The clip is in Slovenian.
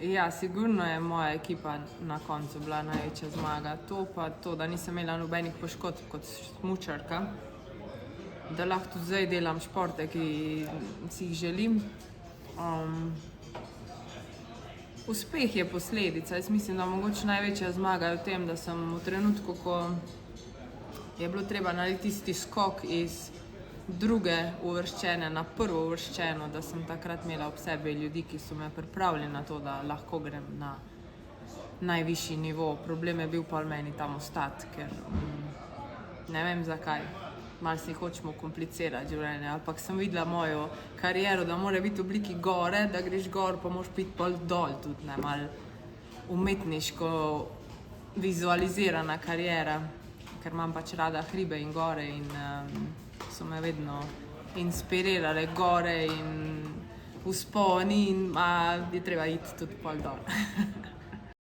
Ja, sigurno je moja ekipa na koncu bila največja zmaga. To pa to, da nisem imela nobenih poškodb kot smučarka, da lahko tudi zdaj delam športe, ki si jih želim. Uspeh je posledica. Jaz mislim, da mogoče največja zmaga je v tem, da sem v trenutku, ko je bilo treba narediti tisti skok iz druge uvrščene na prvo uvrščeno, da sem takrat imela ob sebi ljudi, ki so me pripravili na to, da lahko grem na najvišji nivo. Problem je bil pa meni tam ostati, ker ne vem zakaj. Malo si hočemo komplicirati življenje, ampak sem videla mojo kariero, da mora biti v obliki gore, da greš gor, pa moraš biti pol dol tudi, ne, malo umetniško vizualizirana kariera, ker imam pač rada hribe in gore in so me vedno inspirirale gore in vzponi in je treba iti tudi pol dol.